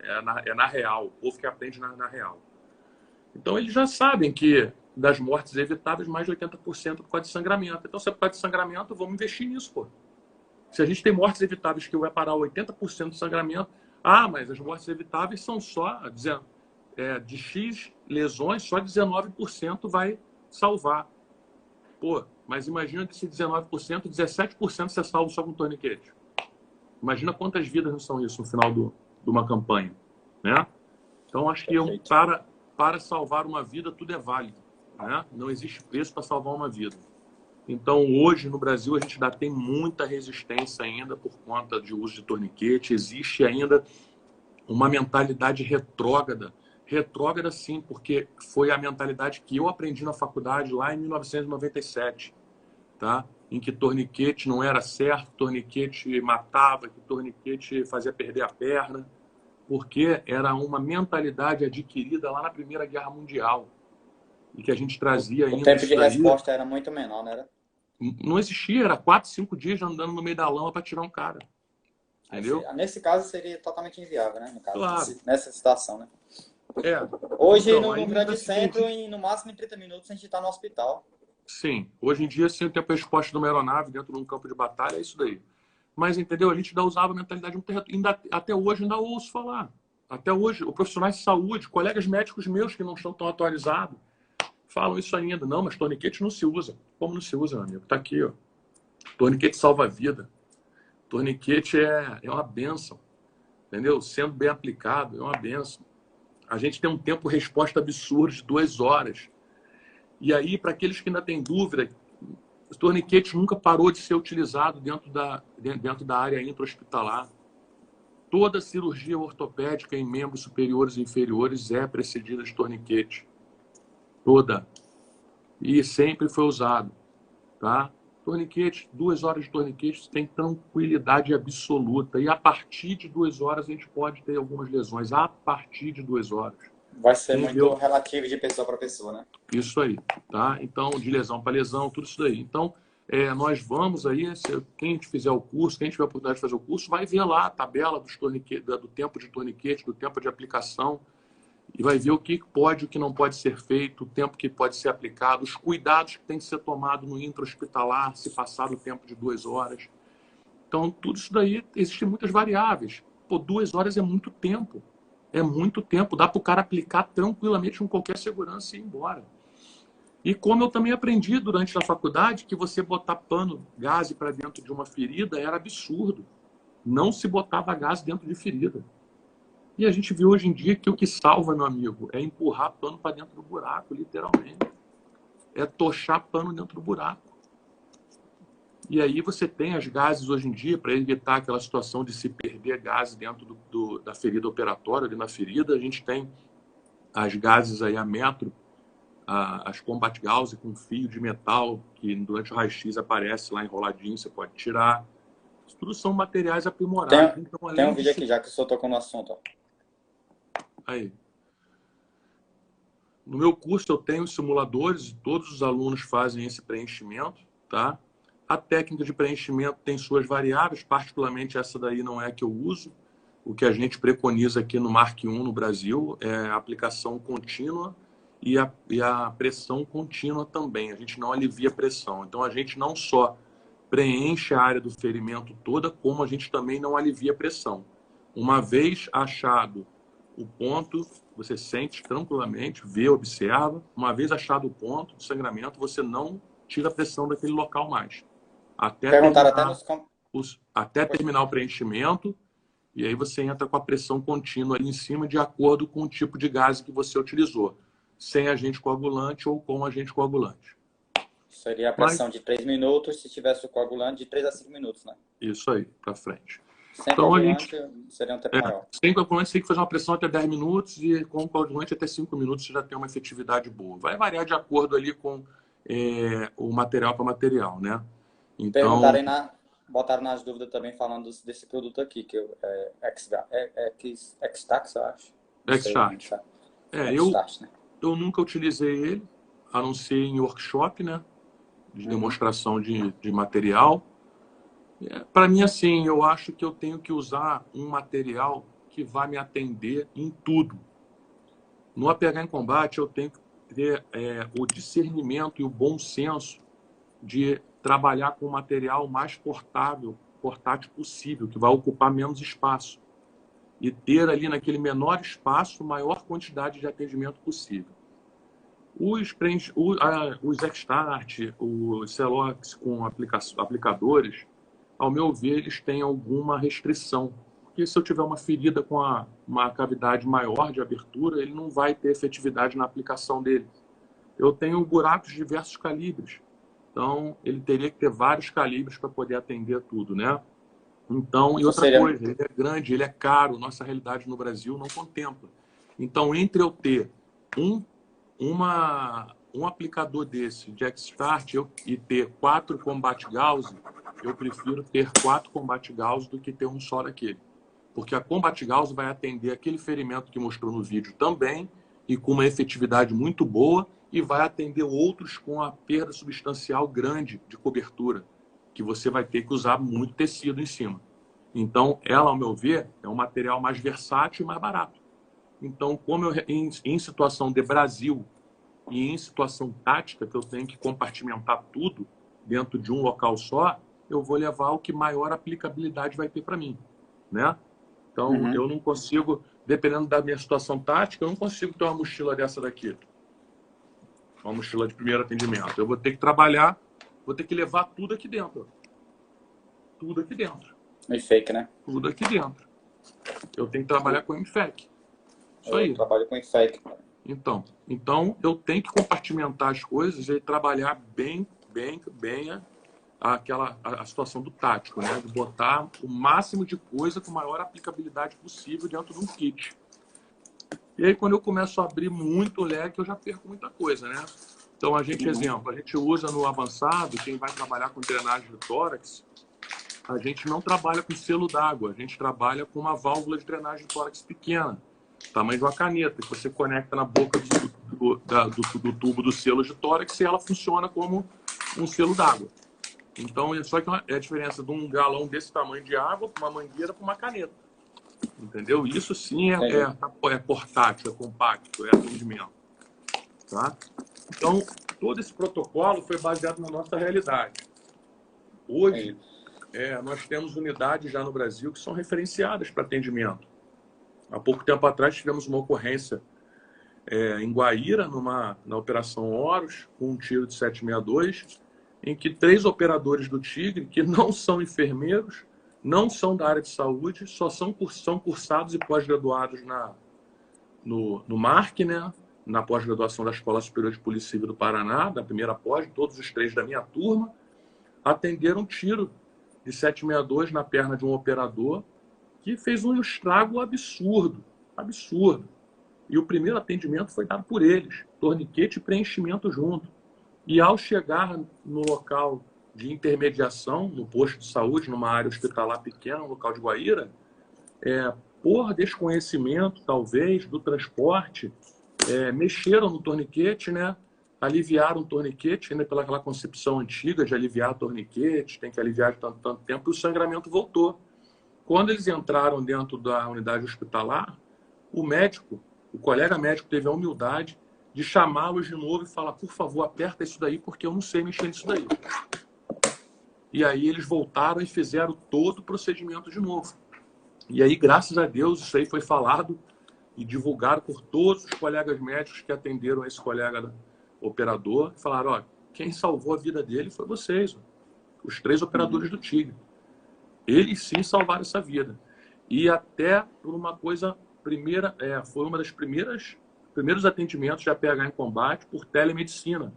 é na real, o povo que aprende na real. Então eles já sabem que das mortes evitáveis, mais de 80% por causa de sangramento. Então, se é por causa de sangramento, vamos investir nisso, pô. Se a gente tem mortes evitáveis que vai parar 80% do sangramento, mas as mortes evitáveis são só de X lesões, só 19% vai salvar. Pô, mas imagina que se 19%, 17% você salva só com torniquete. Imagina quantas vidas não são isso no final de uma campanha, né? Então, acho que para salvar uma vida, tudo é válido, né? Não existe preço para salvar uma vida. Então, hoje, no Brasil, a gente ainda tem muita resistência ainda por conta de uso de torniquete. Existe ainda uma mentalidade retrógrada. Retrógrada, sim, porque foi a mentalidade que eu aprendi na faculdade lá em 1997, tá? Em que torniquete não era certo, torniquete matava, que torniquete fazia perder a perna, porque era uma mentalidade adquirida lá na Primeira Guerra Mundial e que a gente trazia ainda. O tempo de resposta era muito menor, não era? Não existia, era 4, 5 dias andando no meio da lama para tirar um cara. Entendeu? Nesse caso seria totalmente inviável, né? No caso, claro. Nessa situação, né? Hoje, então, no grande centro, no máximo em 30 minutos, a gente está no hospital. Sim. Hoje em dia, sem o tempo de resposta de uma aeronave dentro de um campo de batalha, é isso daí. Mas, entendeu? A gente ainda usava a mentalidade até hoje ainda ouço falar. Até hoje, os profissionais de saúde, colegas médicos meus que não estão tão atualizados, falam isso ainda. Não, mas torniquete não se usa. Como não se usa, meu amigo? Tá aqui, ó. Torniquete salva a vida. Torniquete é uma bênção. Entendeu? Sendo bem aplicado, é uma bênção. A gente tem um tempo-resposta absurdo de 2 horas. E aí, para aqueles que ainda têm dúvida, o torniquete nunca parou de ser utilizado dentro da área intra-hospitalar. Toda cirurgia ortopédica em membros superiores e inferiores é precedida de torniquete. Toda. E sempre foi usado. Tá? Torniquete, 2 horas de torniquete, você tem tranquilidade absoluta. E a partir de 2 horas a gente pode ter algumas lesões. A partir de 2 horas. Vai ser muito relativo de pessoa para pessoa, né? Isso aí, tá? Então, de lesão para lesão, tudo isso daí. Então, nós vamos aí, quem fizer o curso, quem tiver a oportunidade de fazer o curso, vai ver lá a tabela dos do tempo de torniquete, do tempo de aplicação, e vai ver o que pode e o que não pode ser feito, o tempo que pode ser aplicado, os cuidados que tem que ser tomado no intra-hospitalar, se passar do tempo de 2 horas. Então, tudo isso daí, existem muitas variáveis. Pô, 2 horas é muito tempo. É muito tempo. Dá para o cara aplicar tranquilamente com qualquer segurança e ir embora. E como eu também aprendi durante a faculdade, que você botar pano, gás para dentro de uma ferida era absurdo. Não se botava gás dentro de ferida. E a gente vê hoje em dia que o que salva, meu amigo, é empurrar pano para dentro do buraco, literalmente. É tochar pano dentro do buraco. E aí você tem as gases hoje em dia, para evitar aquela situação de se perder gases dentro da ferida operatória, ali na ferida, a gente tem as gases aí a metro, as combat gauze com fio de metal, que durante o raio-x aparece lá enroladinho, você pode tirar. Isso tudo são materiais aprimorados. Tem um vídeo aqui já que eu só tocou no assunto. Ó. Aí. No meu curso eu tenho simuladores e todos os alunos fazem esse preenchimento, tá? A técnica de preenchimento tem suas variáveis, particularmente essa daí não é a que eu uso. O que a gente preconiza aqui no Mark I no Brasil é a aplicação contínua e a pressão contínua também. A gente não alivia a pressão. Então, a gente não só preenche a área do ferimento toda, como a gente também não alivia a pressão. Uma vez achado o ponto, você sente tranquilamente, vê, observa. Uma vez achado o ponto de sangramento, você não tira a pressão daquele local mais. Perguntaram até até terminar o preenchimento, e aí você entra com a pressão contínua ali em cima de acordo com o tipo de gás que você utilizou, sem agente coagulante ou com agente coagulante. Seria a pressão de 3 minutos, se tivesse o coagulante, de 3 a 5 minutos, né? Isso aí, para frente. Sem então, coagulante, seria um tempo maior. Sem coagulante, você tem que fazer uma pressão até 10 minutos e com coagulante até 5 minutos você já tem uma efetividade boa. Vai variar de acordo ali com o material para material, né? Então, botaram nas dúvidas também falando desse produto aqui, que é X-Tax, eu acho. X-Start. Né? Eu nunca utilizei ele, a não ser em workshop, né? De demonstração de material. Para mim, assim, eu acho que eu tenho que usar um material que vai me atender em tudo. No APH em combate, eu tenho que ter o discernimento e o bom senso de trabalhar com o material mais portátil possível, que vai ocupar menos espaço. E ter ali naquele menor espaço, maior quantidade de atendimento possível. Os X-Start, os Celox com aplicadores, ao meu ver, eles têm alguma restrição. Porque se eu tiver uma ferida com uma cavidade maior de abertura, ele não vai ter efetividade na aplicação dele. Eu tenho buracos de diversos calibres. Então, ele teria que ter vários calibres para poder atender tudo, né? Então, e outra coisa, ele é grande, ele é caro, nossa realidade no Brasil não contempla. Então, entre eu ter um aplicador desse de X-Start e ter 4 Combat Gauss, eu prefiro ter 4 Combat Gauss do que ter um só daquele. Porque a Combat Gauss vai atender aquele ferimento que mostrou no vídeo também e com uma efetividade muito boa e vai atender outros com a perda substancial grande de cobertura, que você vai ter que usar muito tecido em cima. Então, ela, ao meu ver, é um material mais versátil e mais barato. Então, como em situação de Brasil e em situação tática, que eu tenho que compartimentar tudo dentro de um local só, eu vou levar o que maior aplicabilidade vai ter para mim, né? Então, eu não consigo, dependendo da minha situação tática, eu não consigo ter uma mochila dessa daqui. Uma mochila de primeiro atendimento. Eu vou ter que trabalhar, vou ter que levar tudo aqui dentro. Tudo aqui dentro. MFAC, né? Tudo aqui dentro. Eu tenho que trabalhar com MFAC. Isso aí. Eu trabalho com MFAC. Então, eu tenho que compartimentar as coisas e trabalhar bem a situação do tático, né? De botar o máximo de coisa com a maior aplicabilidade possível dentro de um kit. E aí, quando eu começo a abrir muito o leque, eu já perco muita coisa, né? Então, exemplo, a gente usa no avançado, quem vai trabalhar com drenagem de tórax, a gente não trabalha com selo d'água, a gente trabalha com uma válvula de drenagem de tórax pequena, tamanho de uma caneta, que você conecta na boca do tubo do selo de tórax e ela funciona como um selo d'água. Então, só que é a diferença de um galão desse tamanho de água para uma mangueira para uma caneta. Entendeu? Isso sim é portátil, é compacto, é atendimento. Tá? Então, todo esse protocolo foi baseado na nossa realidade. Hoje, nós temos unidades já no Brasil que são referenciadas para atendimento. Há pouco tempo atrás tivemos uma ocorrência em Guaíra, na Operação Horus, com um tiro de 762, em que 3 operadores do Tigre, que não são enfermeiros, não são da área de saúde, só são cursados e pós-graduados no MARC, né? Na pós-graduação da Escola Superior de Polícia Civil do Paraná, da primeira pós, todos os 3 da minha turma, atenderam um tiro de 762 na perna de um operador que fez um estrago absurdo. E o primeiro atendimento foi dado por eles, torniquete e preenchimento junto. E ao chegar no local de intermediação, no posto de saúde, numa área hospitalar pequena, no local de Guaíra, por desconhecimento, talvez, do transporte, mexeram no torniquete, né? Aliviaram o torniquete, ainda pelaquela concepção antiga de aliviar o torniquete, tem que aliviar de tanto tempo, e o sangramento voltou. Quando eles entraram dentro da unidade hospitalar, o colega médico teve a humildade de chamá-los de novo e falar, por favor, aperta isso daí, porque eu não sei mexer nisso daí. E aí eles voltaram e fizeram todo o procedimento de novo. E aí, graças a Deus, isso aí foi falado e divulgado por todos os colegas médicos que atenderam esse colega operador. Falaram, quem salvou a vida dele foi vocês, os 3 operadores do Tigre. Eles sim salvaram essa vida. E até por uma coisa, foi uma das primeiros atendimentos de APH em combate por telemedicina,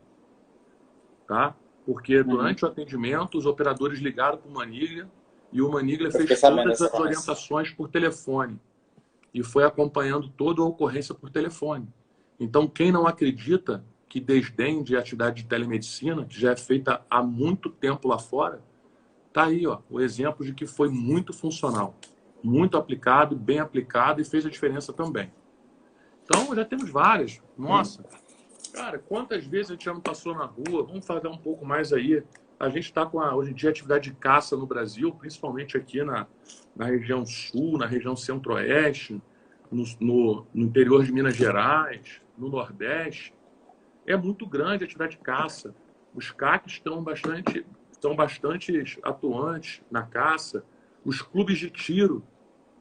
tá? Porque durante o atendimento, os operadores ligaram para o Maniglia e o Maniglia fez todas as orientações por telefone e foi acompanhando toda a ocorrência por telefone. Então, quem não acredita que desdém de atividade de telemedicina, que já é feita há muito tempo lá fora, tá aí, ó, o exemplo de que foi muito funcional, muito aplicado, bem aplicado e fez a diferença também. Então, já temos várias. Nossa, cara, quantas vezes a gente já não passou na rua? Vamos falar um pouco mais aí. A gente está com, hoje em dia, atividade de caça no Brasil, principalmente aqui na região sul, na região centro-oeste, no interior de Minas Gerais, no Nordeste. É muito grande a atividade de caça. Os CACs estão bastante atuantes na caça. Os clubes de tiro.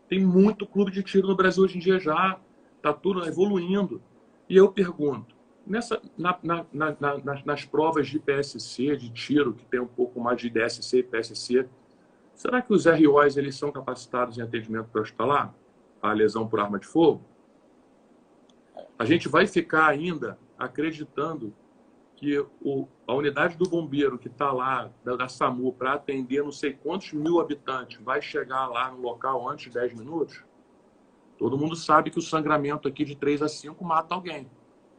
Tem muito clube de tiro no Brasil hoje em dia já. Está tudo evoluindo. E eu pergunto, nas provas de PSC, de tiro, que tem um pouco mais de DSC e PSC, será que os ROs eles são capacitados em atendimento pré-hospitalar? A lesão por arma de fogo? A gente vai ficar ainda acreditando que a unidade do bombeiro que está lá, da SAMU, para atender não sei quantos mil habitantes, vai chegar lá no local antes de 10 minutos? Todo mundo sabe que o sangramento aqui de 3 a 5 mata alguém,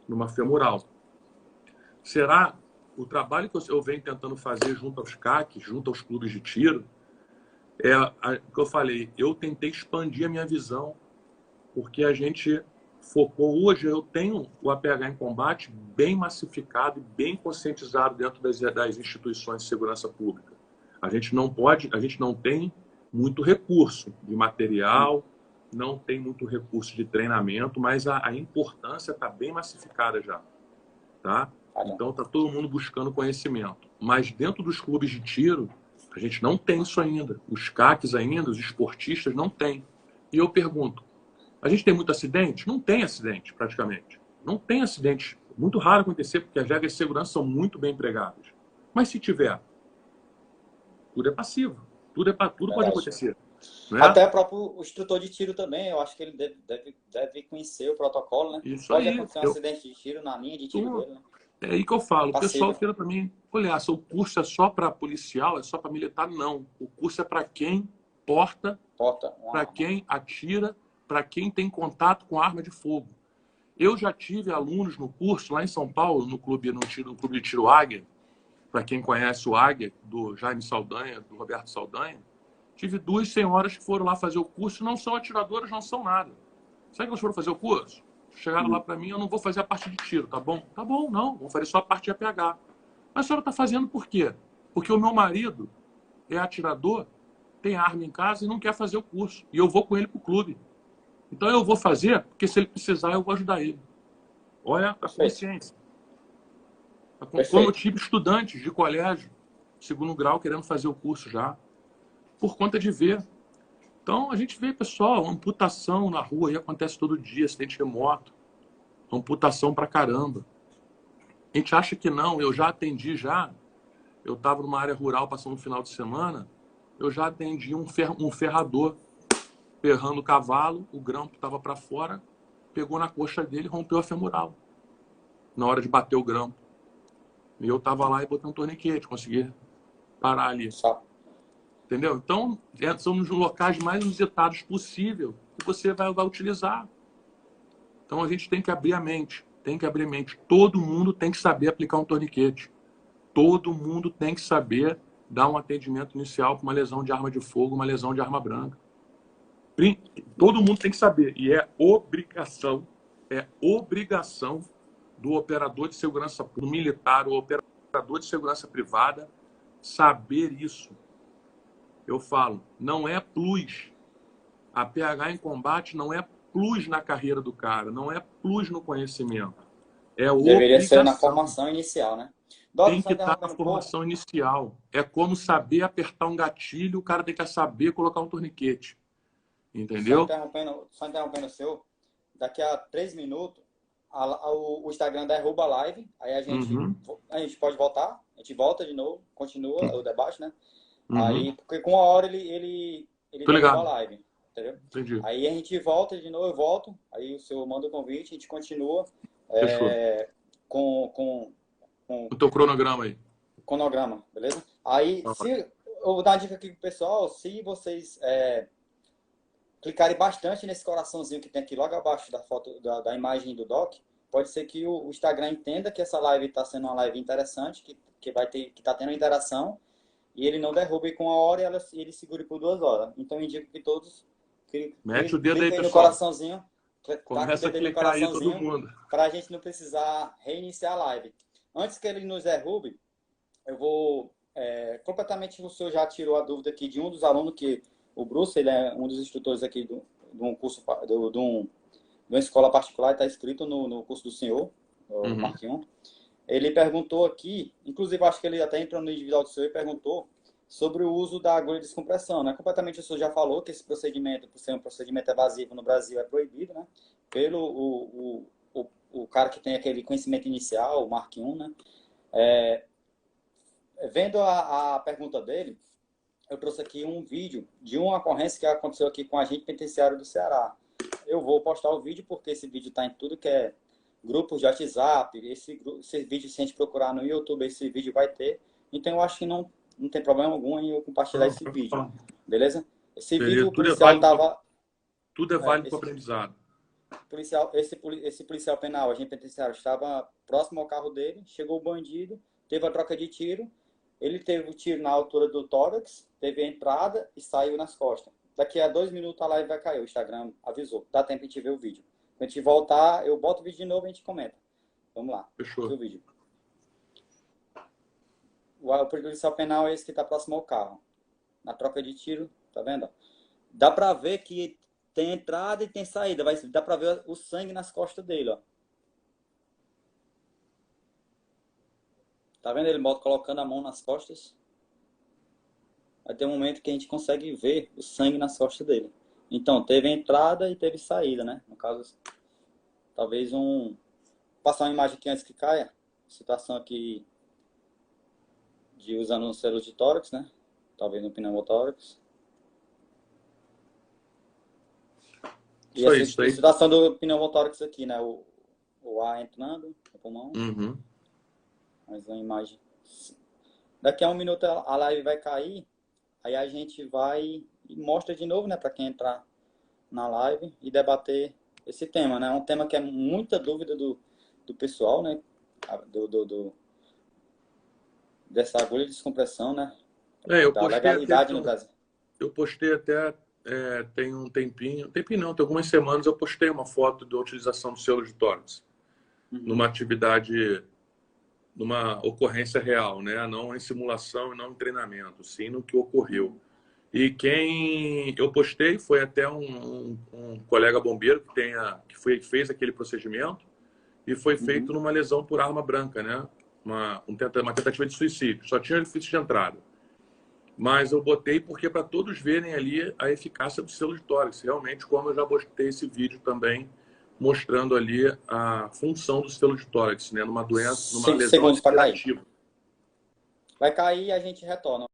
numa femoral. Será o trabalho que eu venho tentando fazer junto aos CACs, junto aos clubes de tiro, o que eu falei, eu tentei expandir a minha visão, porque a gente focou. Hoje eu tenho o APH em combate bem massificado e bem conscientizado dentro das instituições de segurança pública. A gente não tem muito recurso de material, não tem muito recurso de treinamento, mas a importância está bem massificada já, tá? Então está todo mundo buscando conhecimento. Mas dentro dos clubes de tiro, a gente não tem isso ainda. Os CACs ainda, os esportistas não têm. E eu pergunto, a gente tem muito acidente? Não tem acidente, praticamente. Não tem acidente. Muito raro acontecer, porque as regras de segurança são muito bem empregadas. Mas se tiver, tudo é passivo. Tudo pode acontecer. Né? Até o próprio instrutor de tiro também, eu acho que ele deve conhecer o protocolo, né? Isso pode aí, acontecer um acidente de tiro na linha de tiro dele, né? É aí que eu falo. O pessoal vira para mim, olha, o curso é só para policial, é só para militar? Não. O curso é para quem porta para quem atira, para quem tem contato com arma de fogo. Eu já tive alunos no curso lá em São Paulo, no clube de tiro Águia, para quem conhece o Águia, do Jaime Saldanha, do Roberto Saldanha. Tive 2 senhoras que foram lá fazer o curso, não são atiradoras, não são nada. Sabe que elas foram fazer o curso? Chegaram lá para mim, eu não vou fazer a parte de tiro, tá bom? Tá bom, não, vou fazer só a parte de APH. Mas a senhora está fazendo por quê? Porque o meu marido é atirador, tem arma em casa e não quer fazer o curso. E eu vou com ele para o clube. Então eu vou fazer, porque se ele precisar, eu vou ajudar ele. Olha a consciência. Como eu tive estudantes de colégio, segundo grau, querendo fazer o curso já, por conta de ver. Então a gente vê, pessoal, amputação na rua, aí acontece todo dia, acidente de moto, amputação pra caramba. A gente acha que não, eu já atendi já, eu estava numa área rural passando um final de semana, eu já atendi um ferrador ferrando o cavalo, o grampo estava para fora, pegou na coxa dele e rompeu a femoral na hora de bater o grampo. E eu estava lá e botei um torniquete, consegui parar ali. Entendeu? Então, são os locais mais inusitados possível que você vai utilizar. Então, a gente tem que abrir a mente. Todo mundo tem que saber aplicar um torniquete. Todo mundo tem que saber dar um atendimento inicial para uma lesão de arma de fogo, uma lesão de arma branca. Todo mundo tem que saber. E é obrigação do operador de segurança pública, do militar, o operador de segurança privada, saber isso. Eu falo, não é plus. A PH em combate não é plus na carreira do cara, não é plus no conhecimento. É obrigação. Deveria ser na formação inicial, né? Tem que estar na formação inicial. É como saber apertar um gatilho, o cara tem que saber colocar um torniquete. Entendeu? Só interrompendo o seu, daqui a 3 minutos, o Instagram derruba a live, aí a gente pode voltar, a gente volta de novo, continua o debate, né? Uhum. Aí, porque com 1 hora ele Tô derruba a ligado. live, entendeu? Entendi. Aí a gente volta de novo, eu volto, aí o senhor manda o convite, a gente continua Fechou. com, com, com O teu cronograma aí. cronograma, beleza? Aí, Tá ótimo. eu vou dar uma dica aqui pro pessoal, se vocês clicarem bastante nesse coraçãozinho que tem aqui logo abaixo da foto, da imagem do doc, pode ser que o Instagram entenda que essa live está sendo uma live interessante, que está tendo interação, e ele não derrube com 1 hora e ele segure por 2 horas. Então, eu indico que todos Mete o dedo aí, cliquem no pessoal. coraçãozinho, taque o Começa a dedo aí no clicar aí todo coraçãozinho, mundo. para a gente não precisar reiniciar a live. Antes que ele nos derrube, eu vou... completamente, o senhor já tirou a dúvida aqui de um dos alunos, que o Bruce, ele é um dos instrutores aqui de um curso, de uma escola particular, está escrito no curso do senhor, o Marquinhos. Ele perguntou aqui, inclusive acho que ele até entrou no individual do senhor e perguntou sobre o uso da agulha de descompressão, né? Completamente o senhor já falou que esse procedimento, por ser um procedimento evasivo no Brasil, é proibido, né? Pelo o cara que tem aquele conhecimento inicial, o Marquinhos, né? Vendo a pergunta dele, eu trouxe aqui um vídeo de uma ocorrência que aconteceu aqui com a agente penitenciário do Ceará. Eu vou postar o vídeo porque esse vídeo está em tudo que é grupos de WhatsApp. Esse vídeo, se a gente procurar no YouTube, esse vídeo vai ter. Então, eu acho que não tem problema algum em eu compartilhar esse vídeo. Beleza? Esse vídeo, o policial estava... Tudo é válido para o aprendizado. Esse policial penal, agente penitenciário, estava próximo ao carro dele, chegou o bandido, teve a troca de tiro, ele teve o tiro na altura do tórax, teve a entrada e saiu nas costas. Daqui a 2 minutos a live vai cair, o Instagram avisou. Dá tempo de a gente ver o vídeo. Quando a gente voltar, eu boto o vídeo de novo e a gente comenta. Vamos lá. Fechou. Aqui o vídeo. O policial penal é esse que está próximo ao carro. Na troca de tiro, tá vendo? Dá pra ver que tem entrada e tem saída. Dá pra ver o sangue nas costas dele, ó. Tá vendo ele colocando a mão nas costas? Vai ter um momento que a gente consegue ver o sangue nas costas dele. Então, teve entrada e teve saída, né? No caso, talvez passar uma imagem aqui antes que caia. Situação aqui de usando um selo de tórax, né? Talvez no pneumotórax. E Isso essa aí. situação do pneumotórax aqui, né? O ar entrando no pulmão. Mais uma imagem. Daqui a 1 minuto a live vai cair. Aí a gente vai e mostra de novo, né? Para quem entrar na live e debater esse tema, né? É um tema que é muita dúvida do pessoal, né? Dessa agulha de descompressão, né? Da legalidade no Brasil. Eu postei até tem um tempinho não, tem algumas semanas eu postei uma foto da utilização do selo de tórax numa atividade, numa ocorrência real, né? Não em simulação e não em treinamento, sim no que ocorreu. E quem eu postei foi até um colega bombeiro que fez aquele procedimento e foi feito numa lesão por arma branca, né? Uma tentativa de suicídio. Só tinha orifício de entrada. Mas eu botei porque para todos verem ali a eficácia do selo de tórax. Realmente, como eu já botei esse vídeo também, mostrando ali a função do selo de tórax, né? Numa doença, numa lesão respirativa. Vai cair e a gente retorna.